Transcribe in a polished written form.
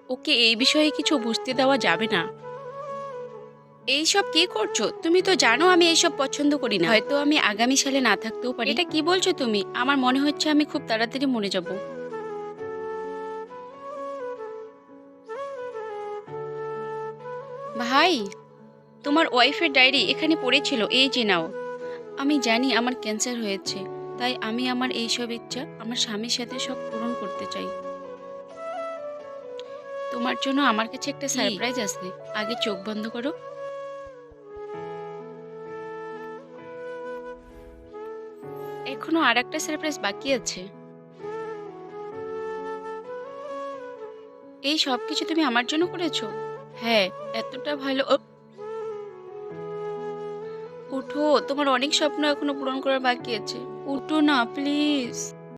ওকে এই বিষয়ে কিছু বুঝতে দেওয়া যাবে না। এইসব কি করছো? তুমি তো জানো আমি এইসব পছন্দ করি না। হয়তো আমি আগামী সালে না থাকতেও পারি। এটা কি বলছো তুমি? আমার মনে হচ্ছে আমি খুব তাড়াতাড়ি মরে যাব। ভাই, তোমার ওয়াইফের ডায়েরি এখানে পড়েছিল, এই যে নাও। আমি জানি আমার ক্যান্সার হয়েছে, তাই আমি আমার এইসব ইচ্ছা আমার স্বামীর সাথে সব পূরণ করতে চাই। তোমার জন্য আমার কাছে একটা সারপ্রাইজ আছে। আগে চোখ বন্ধ করো। এখনো আর একটা সারপ্রাইজ বাকি আছে। এই সব কিছু তুমি আমার জন্য করেছো? হ্যাঁ, এতটা ভালো। উঠো, তোমার অনেক স্বপ্ন এখনো পূরণ করার বাকি আছে। উঠো না প্লিজ।